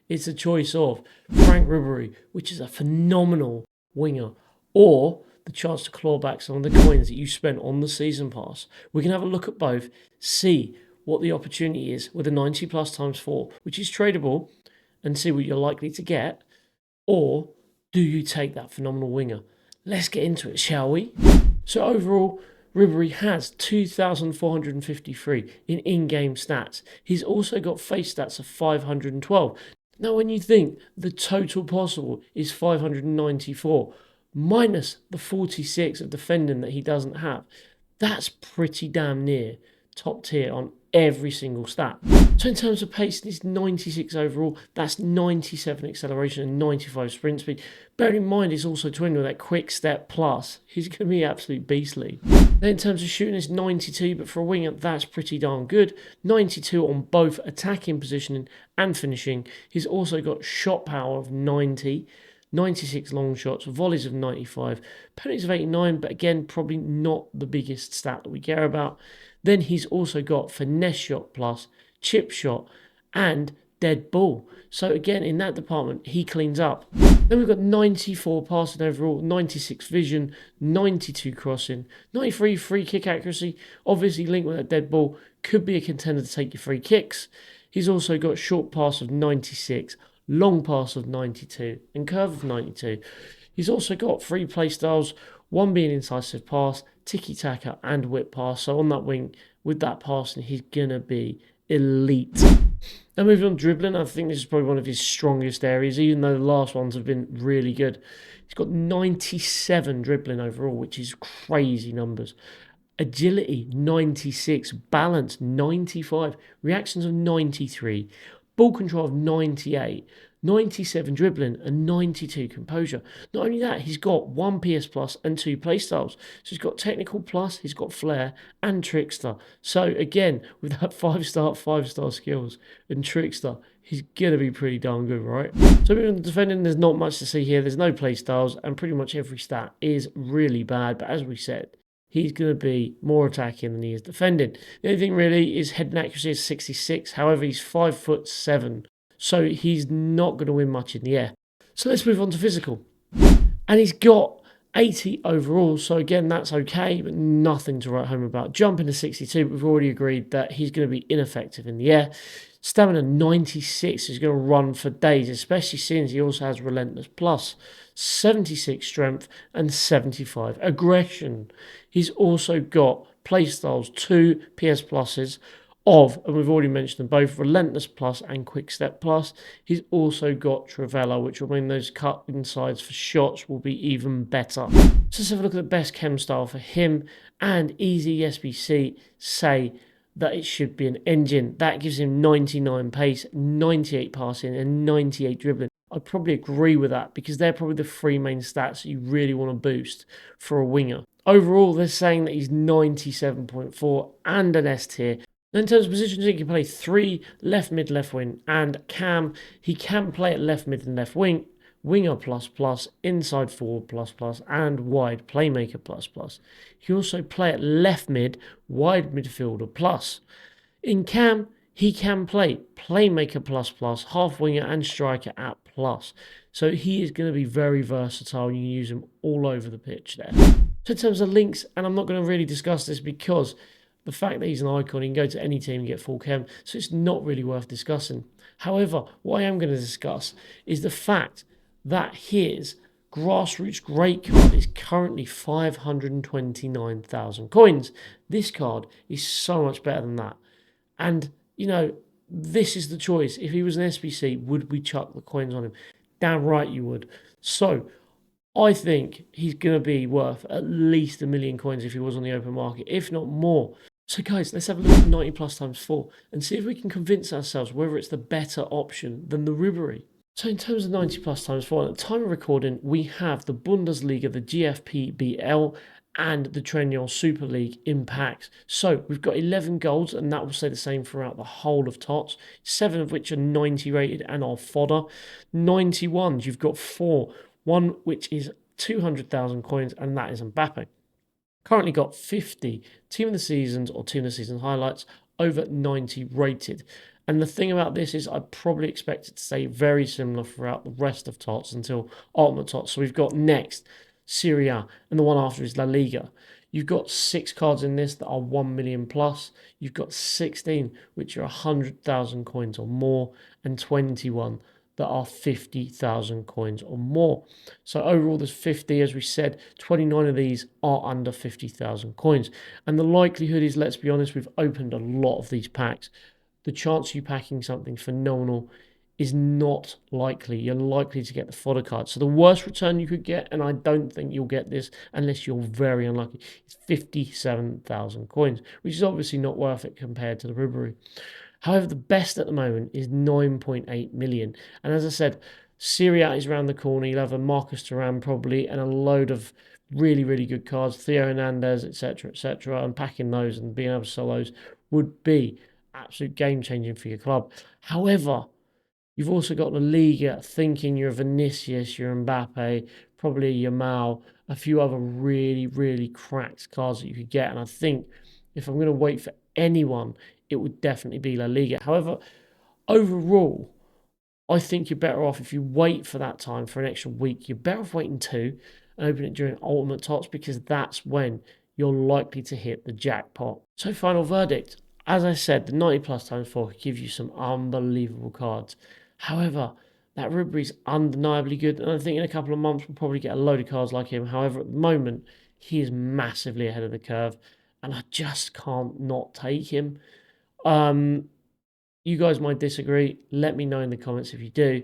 It's a choice of Franck Ribery, which is a phenomenal winger, or the chance to claw back some of the coins that you spent on the season pass. We can have a look at both, see what the opportunity is with a 90 plus times 4, which is tradable, and see what you're likely to get, or do you take that phenomenal winger? Let's get into it, shall we? So overall, Ribery has 2,453 in in-game stats. He's also got face stats of 512. Now, when you think the total possible is 594, minus the 46 of defending that he doesn't have, that's pretty damn near top tier on every single stat. So in terms of pace, it's 96 overall, that's 97 acceleration and 95 sprint speed. Bearing in mind, it's also twinned with that quick step plus. He's going to be absolutely beastly. Then in terms of shooting, it's 92, but for a winger, that's pretty darn good. 92 on both attacking positioning and finishing. He's also got shot power of 90. 96 long shots, volleys of 95, penalties of 89, but again, probably not the biggest stat that we care about. Then he's also got finesse shot plus, chip shot, and dead ball. So again, in that department, he cleans up. Then we've got 94 passing overall, 96 vision, 92 crossing, 93 free kick accuracy, obviously linked with that dead ball, could be a contender to take your free kicks. He's also got short pass of 96, long pass of 92, and curve of 92. He's also got 3 play styles, one being incisive pass, tiki-taka, and whip pass. So on that wing, with that passing, he's going to be elite. Now moving on dribbling, I think this is probably one of his strongest areas, even though the last ones have been really good. He's got 97 dribbling overall, which is crazy numbers. Agility, 96. Balance, 95. Reactions of 93. Ball control of 98. 97 dribbling and 92 composure. Not only that, he's got 1 PS plus and 2 playstyles. So he's got technical plus, he's got flair and trickster. So again, with that 5-star skills and trickster, he's going to be pretty darn good, right? So moving on to defending, there's not much to see here. There's no playstyles and pretty much every stat is really bad. But as we said, he's going to be more attacking than he is defending. The only thing really is head and accuracy is 66. However, he's 5'7". So he's not going to win much in the air. So let's move on to physical. And he's got 80 overall. So again, that's okay, but nothing to write home about. Jumping to 62, we've already agreed that he's going to be ineffective in the air. Stamina 96, is going to run for days, especially since he also has Relentless Plus. 76 strength and 75 aggression. He's also got playstyles 2 PS pluses of, and we've already mentioned them both, Relentless Plus and Quick Step Plus. He's also got Trivela, which will mean those cut insides for shots will be even better. So let's have a look at the best chem style for him, and Easy SBC say that it should be an engine. That gives him 99 pace, 98 passing, and 98 dribbling. I'd probably agree with that because they're probably the 3 main stats that you really want to boost for a winger. Overall, they're saying that he's 97.4 and an S tier. In terms of positions, he can play 3, left mid, left wing, and cam. He can play at left mid and left wing, winger plus plus, inside forward plus plus, and wide playmaker plus plus. He can also play at left mid, wide midfielder plus. In cam, he can play playmaker plus plus, half winger and striker at plus. So he is going to be very versatile. You can use him all over the pitch there. So in terms of links, and I'm not going to really discuss this because the fact that he's an icon, he can go to any team and get full chem, so it's not really worth discussing. However, what I am going to discuss is the fact that his grassroots great card is currently 529,000 coins. This card is so much better than that. And, you know, this is the choice. If he was an SBC, would we chuck the coins on him? Damn right you would. So I think he's going to be worth at least 1 million coins if he was on the open market, if not more. So guys, let's have a look at 90 plus times 4 and see if we can convince ourselves whether it's the better option than the Ribery. So in terms of 90 plus times 4, at the time of recording, we have the Bundesliga, the GFPBL, and the Trenyon Super League in packs. So we've got 11 goals, and that will stay the same throughout the whole of TOTS, 7 of which are 90 rated and are fodder. 91s, you've got 4, one which is 200,000 coins, and that is Mbappe. Currently got 50 Team of the Seasons or Team of the Season highlights, over 90 rated. And the thing about this is I probably expect it to stay very similar throughout the rest of TOTS until Ultimate TOTS. So we've got next Serie A, and the one after is La Liga. You've got 6 cards in this that are 1 million plus. You've got 16 which are 100,000 coins or more, and 21 that are 50,000 coins or more. So overall, there's 50, as we said. 29 of these are under 50,000 coins. And the likelihood is, let's be honest, we've opened a lot of these packs. The chance of you packing something phenomenal is not likely. You're likely to get the fodder card. So the worst return you could get, and I don't think you'll get this unless you're very unlucky, is 57,000 coins, which is obviously not worth it compared to the Ribery. However, the best at the moment is 9.8 million. And as I said, Serie A is around the corner. You'll have a Marcus Thuram probably, and a load of really, really good cards, Theo Hernandez, etc., etc. And packing those and being able to sell those would be absolute game changing for your club. However, you've also got the Liga thinking you're Vinicius, you're Mbappe, probably Yamal, a few other really, really cracked cards that you could get. And I think if I'm going to wait for anyone, it would definitely be La Liga. However, overall, I think you're better off if you wait for that time for an extra week. You're better off waiting 2 and open it during Ultimate TOTS, because that's when you're likely to hit the jackpot. So final verdict. As I said, the 90 plus times 4 gives you some unbelievable cards. However, that Ribery's undeniably good, and I think in a couple of months we'll probably get a load of cards like him. However, at the moment, he is massively ahead of the curve, and I just can't not take him. You guys might disagree. Let me know in the comments if you do.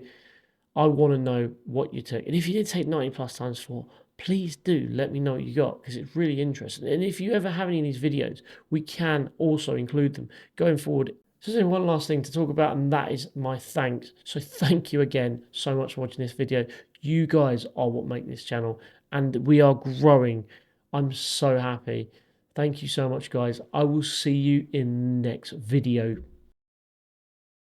I want to know what you took. And if you did take 90 plus times 4, please do let me know what you got, because it's really interesting. And if you ever have any of these videos, we can also include them going forward. So there's one last thing to talk about, and that is my thanks. So thank you again so much for watching this video. You guys are what make this channel, and we are growing. I'm so happy. Thank you so much, guys. I will see you in the next video.